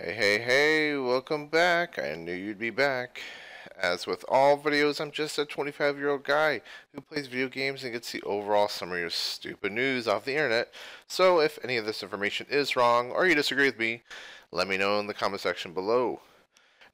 Hey, hey, hey, welcome back. I knew you'd be back. As with all videos, I'm just a 25-year-old guy who plays video games and gets the overall summary of stupid news off the internet. So if any of this information is wrong or you disagree with me, let me know in the comment section below.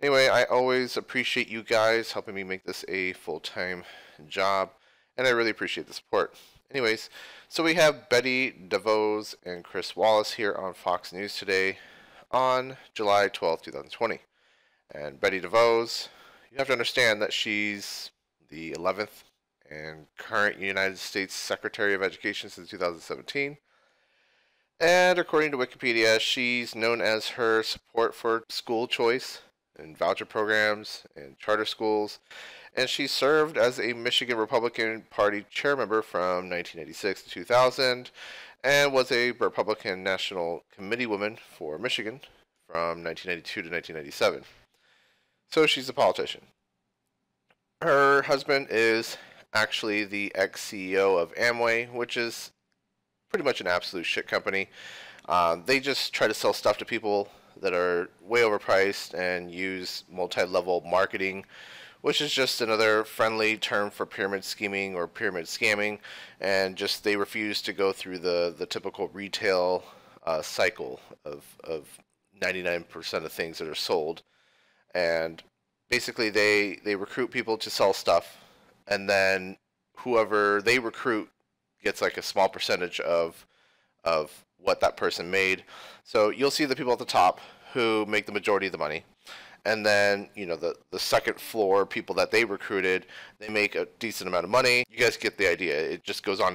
Anyway, I always appreciate you guys helping me make this a full-time job, and I really appreciate the support. Anyways, so we have Betty Devos and Chris Wallace here on Fox News today on July 12th, 2020. And Betty DeVos, you have to understand that she's the 11th and current United States Secretary of Education since 2017. And according to Wikipedia, she's known as her support for school choice and voucher programs and charter schools. And she served as a Michigan Republican Party chair member from 1996 to 2000 and was a Republican National Committee woman for Michigan from 1992 to 1997. So she's a politician. Her husband is actually the ex-CEO of Amway, which is pretty much an absolute shit company. They just try to sell stuff to people that are way overpriced and use multi-level marketing, which is just another friendly term for pyramid scheming or pyramid scamming, and just they refuse to go through the typical retail cycle of 99% of things that are sold. And basically they recruit people to sell stuff, and then whoever they recruit gets like a small percentage of what that person made. So you'll see the people at the top who make the majority of the money, and then the second floor people that they recruited, they make a decent amount of money. You guys get the idea. It just goes on,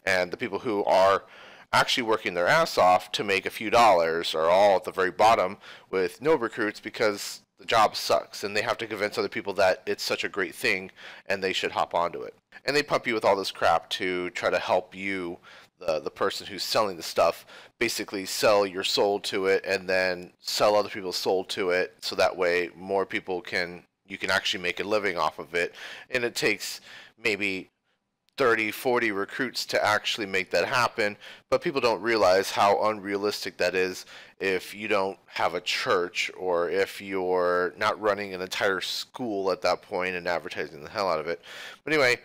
and the people who are actually working their ass off to make a few dollars are all at the very bottom with no recruits, because the job sucks and they have to convince other people that it's such a great thing and they should hop onto it. And they pump you with all this crap to try to help you, the person who's selling the stuff, basically sell your soul to it and then sell other people's soul to it, so that way more people can, you can actually make a living off of it. And it takes maybe 30, 40 recruits to actually make that happen, but people don't realize how unrealistic that is if you don't have a church, or if you're not running an entire school at that point and advertising the hell out of it. But anyway,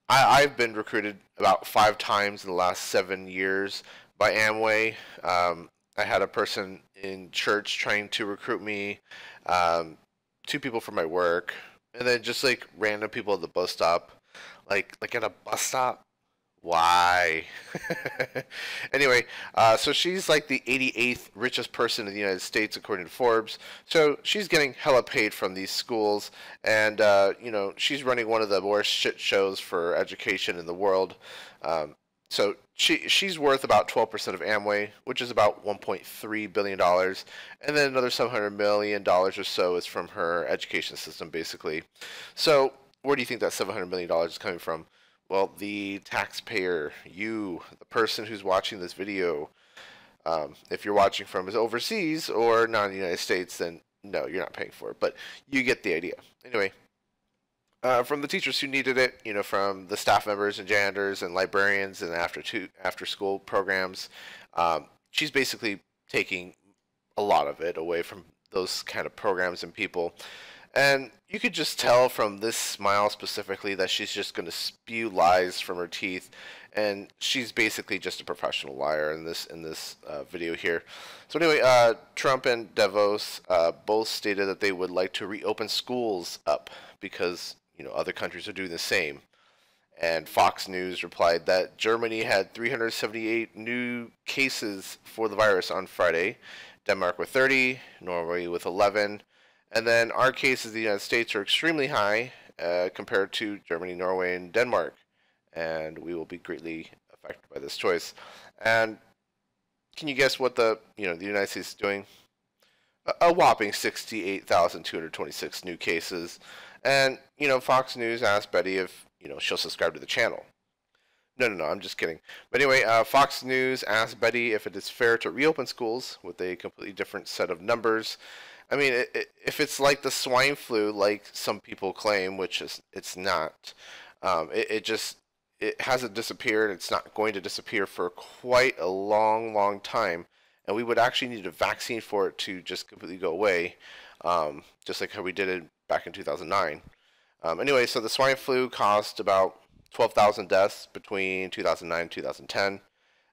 I've been recruited about 5 times in the last 7 years by Amway. I had a person in church trying to recruit me, 2 people from my work, and then just like random people at the bus stop. Like at a bus stop? Why? Anyway, so she's like the 88th richest person in the United States according to Forbes. So she's getting hella paid from these schools, and she's running one of the worst shit shows for education in the world. So she's worth about 12% of Amway, which is about $1.3 billion, and then another $700 million or so is from her education system, basically. So where do you think that $700 million is coming from? Well, the taxpayer, you, the person who's watching this video. If you're watching from overseas or not in the United States, then no, you're not paying for it. But you get the idea. Anyway, from the teachers who needed it, from the staff members and janitors and librarians and after school programs, she's basically taking a lot of it away from those kind of programs and people. And you could just tell from this smile specifically that she's just going to spew lies from her teeth, and she's basically just a professional liar in this video here. So anyway, Trump and Devos both stated that they would like to reopen schools up because other countries are doing the same. And Fox News replied that Germany had 378 new cases for the virus on Friday, Denmark with 30, Norway with 11. And then our cases in the United States are extremely high compared to Germany, Norway, and Denmark. And we will be greatly affected by this choice. And can you guess what the United States is doing? A whopping 68,226 new cases. And Fox News asked Betty if she'll subscribe to the channel. No, I'm just kidding. But anyway, Fox News asked Betty if it is fair to reopen schools with a completely different set of numbers. I mean, if it's like the swine flu, like some people claim, which it's not. It hasn't disappeared. It's not going to disappear for quite a long, long time. and we would actually need a vaccine for it to just completely go away, just like how we did it back in 2009. Anyway, so the swine flu caused about 12,000 deaths between 2009 and 2010.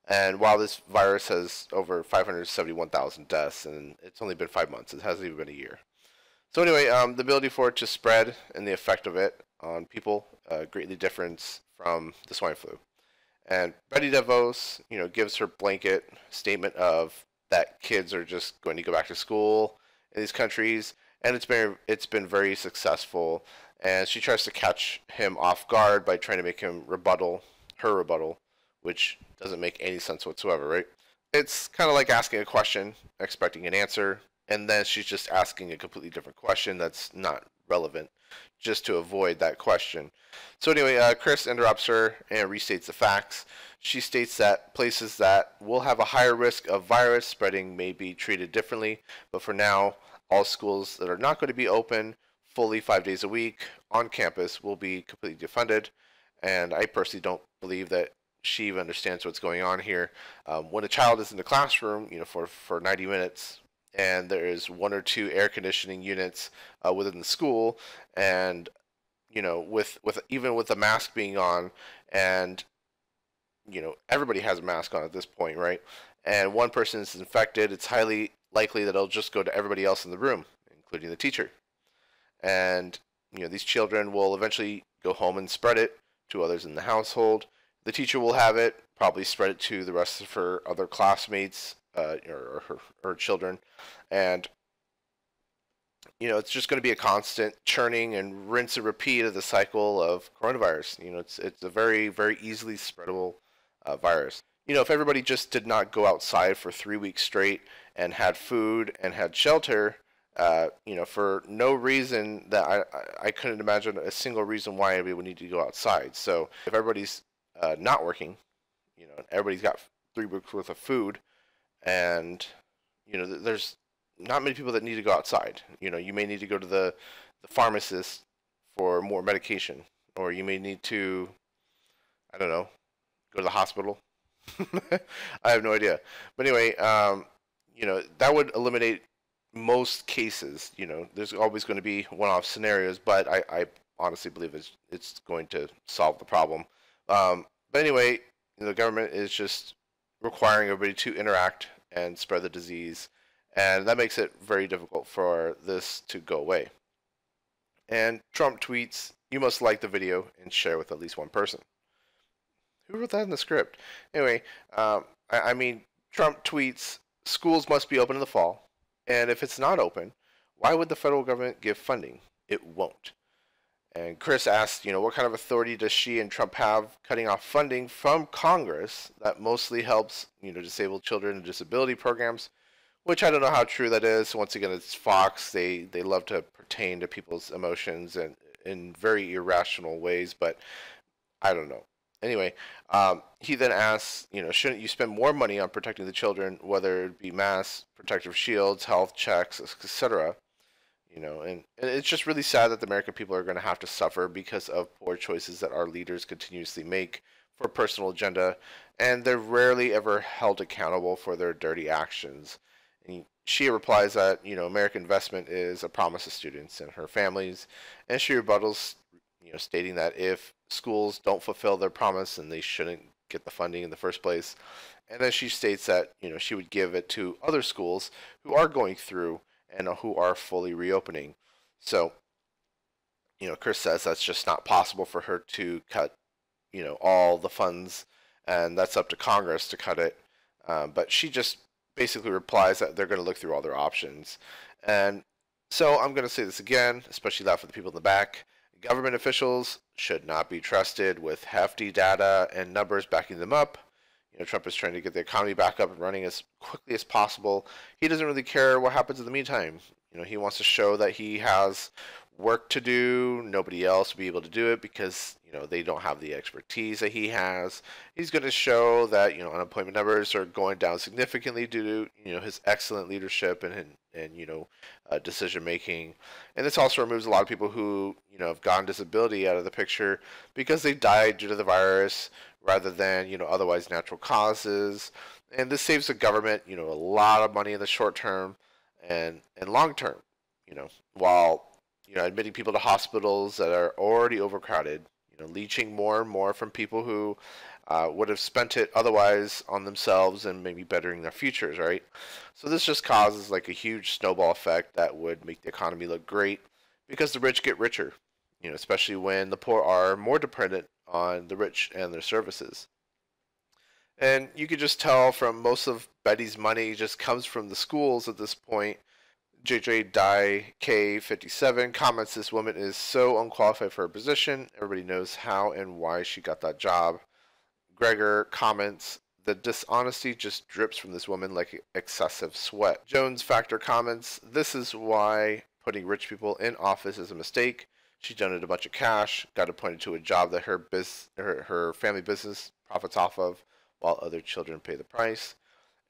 And while this virus has over 571,000 deaths, and it's only been 5 months, it hasn't even been a year. So anyway, the ability for it to spread and the effect of it on people greatly differs from the swine flu. And Betty Devos, gives her blanket statement of that kids are just going to go back to school in these countries, and it's been very successful. And she tries to catch him off guard by trying to make him her rebuttal, which doesn't make any sense whatsoever, right? It's kind of like asking a question, expecting an answer, and then she's just asking a completely different question that's not relevant, just to avoid that question. So anyway, Chris interrupts her and restates the facts. She states that places that will have a higher risk of virus spreading may be treated differently, but for now, all schools that are not going to be open fully 5 days a week on campus will be completely defunded. And I personally don't believe that she even understands what's going on here. When a child is in the classroom, for 90 minutes, and there is one or two air conditioning units within the school, and with even with the mask being on, and everybody has a mask on at this point, right? And one person is infected, it's highly likely that it'll just go to everybody else in the room, including the teacher. And these children will eventually go home and spread it to others in the household. The teacher will have it, probably spread it to the rest of her other classmates or her children. And it's just going to be a constant churning and rinse and repeat of the cycle of coronavirus. It's a very, very easily spreadable virus. If everybody just did not go outside for 3 weeks straight and had food and had shelter, for no reason that I couldn't imagine a single reason why we would need to go outside. So if everybody's not working, everybody's got 3 weeks worth of food, and there's not many people that need to go outside. You may need to go to the pharmacist for more medication, or you may need to, I don't know, go to the hospital. I have no idea. But anyway, that would eliminate most cases. There's always going to be one-off scenarios, but I honestly believe it's going to solve the problem. But anyway, the government is just requiring everybody to interact and spread the disease, and that makes it very difficult for this to go away. And Trump tweets, "You must like the video and share with at least one person." Who wrote that in the script? Anyway, I mean, Trump tweets, "Schools must be open in the fall, and if it's not open, why would the federal government give funding? It won't." And Chris asked, what kind of authority does she and Trump have cutting off funding from Congress that mostly helps, disabled children and disability programs, which I don't know how true that is. Once again, it's Fox. They love to pertain to people's emotions and in very irrational ways, but I don't know. Anyway, he then asks, shouldn't you spend more money on protecting the children, whether it be masks, protective shields, health checks, etc.? And it's just really sad that the American people are going to have to suffer because of poor choices that our leaders continuously make for personal agenda, and they're rarely ever held accountable for their dirty actions. And she replies that, American investment is a promise to students and her families, and she rebuttals, stating that if schools don't fulfill their promise, then they shouldn't get the funding in the first place. And then she states that, she would give it to other schools who are going through and who are fully reopening. So, Chris says that's just not possible for her to cut, all the funds, and that's up to Congress to cut it. But she just basically replies that they're going to look through all their options. And so I'm going to say this again, especially that for the people in the back. Government officials should not be trusted with hefty data and numbers backing them up. Trump is trying to get the economy back up and running as quickly as possible. He doesn't really care what happens in the meantime. He wants to show that he has work to do. Nobody else will be able to do it because, they don't have the expertise that he has. He's going to show that, unemployment numbers are going down significantly due to, his excellent leadership and decision making. And this also removes a lot of people who, have gotten disability out of the picture because they died due to the virus rather than, otherwise natural causes. And this saves the government, a lot of money in the short term and long term, while, admitting people to hospitals that are already overcrowded, leeching more and more from people who would have spent it otherwise on themselves and maybe bettering their futures, right? So this just causes like a huge snowball effect that would make the economy look great because the rich get richer, especially when the poor are more dependent on the rich and their services. And you could just tell from most of Betty's money just comes from the schools at this point. JJ Die K57 comments this woman is so unqualified for her position. Everybody knows how and why she got that job. Gregor comments, the dishonesty just drips from this woman like excessive sweat. Jones Factor comments, this is why putting rich people in office is a mistake. She donated a bunch of cash, got appointed to a job that her family business profits off of, while other children pay the price.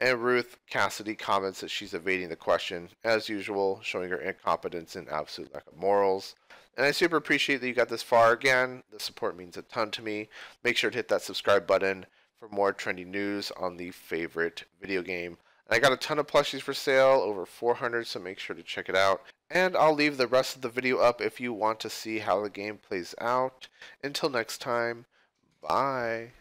And Ruth Cassidy comments that she's evading the question, as usual, showing her incompetence and absolute lack of morals. And I super appreciate that you got this far. Again, the support means a ton to me. Make sure to hit that subscribe button for more trendy news on the favorite video game. And I got a ton of plushies for sale, over 400, so make sure to check it out. And I'll leave the rest of the video up if you want to see how the game plays out. Until next time, bye.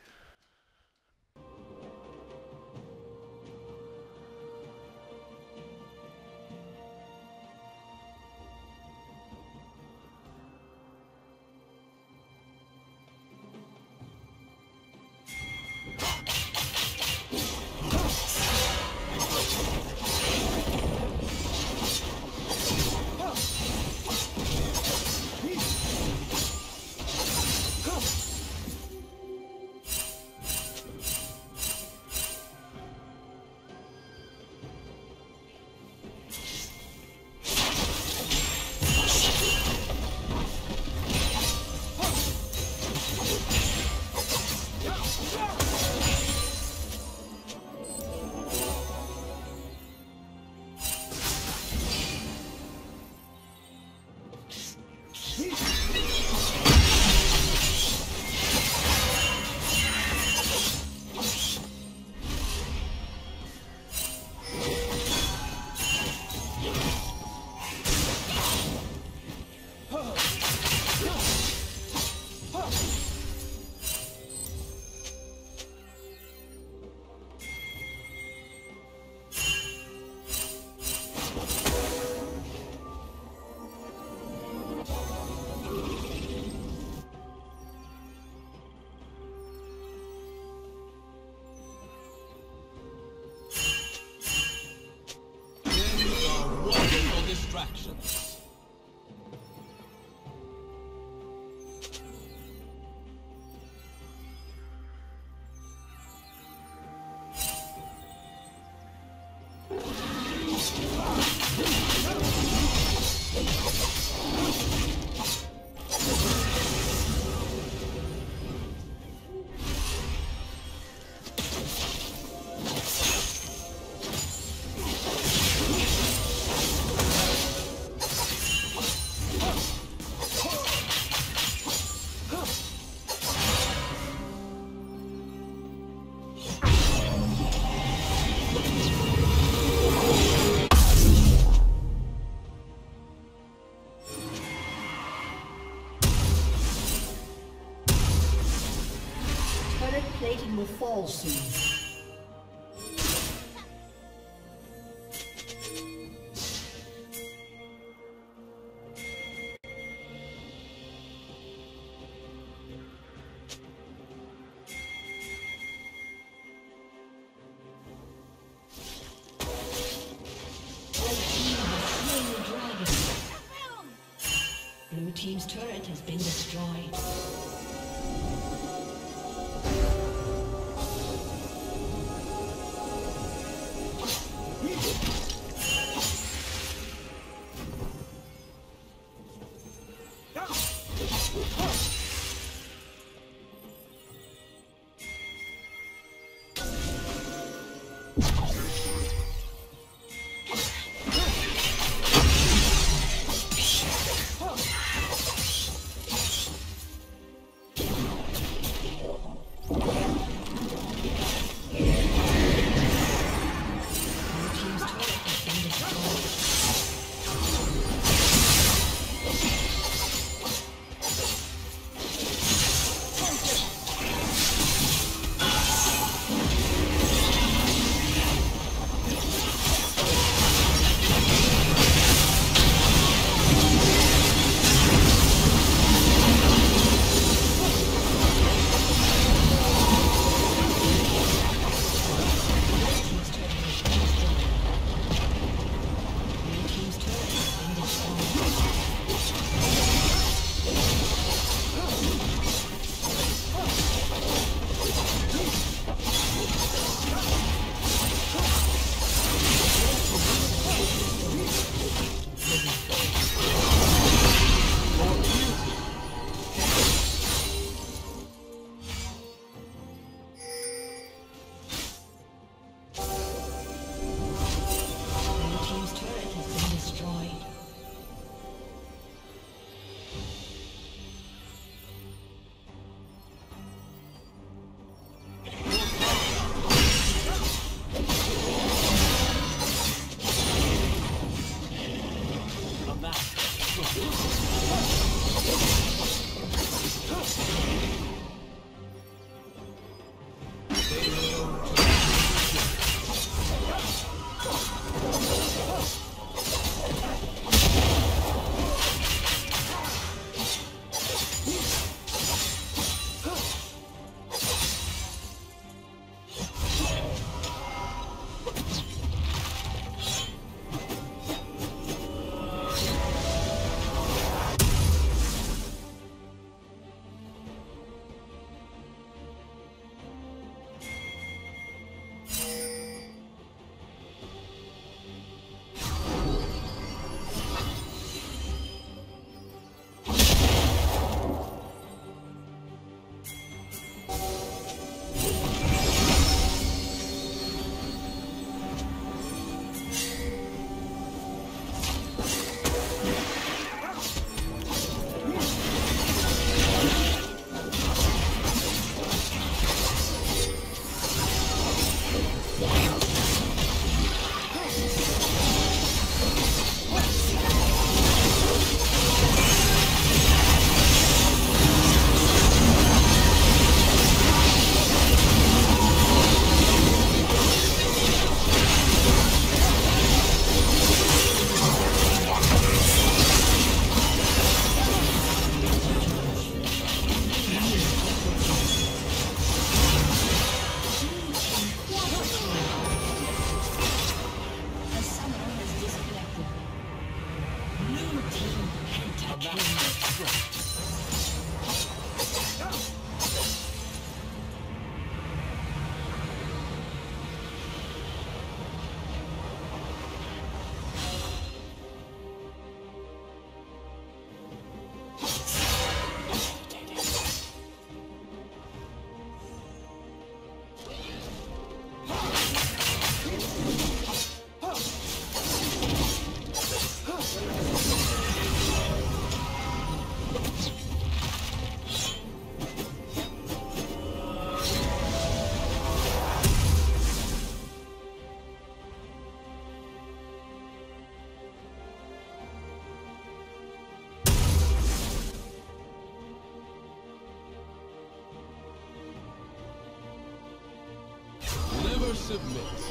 Distractions. Plating will fall soon. Blue team's turret has been destroyed. Never submit.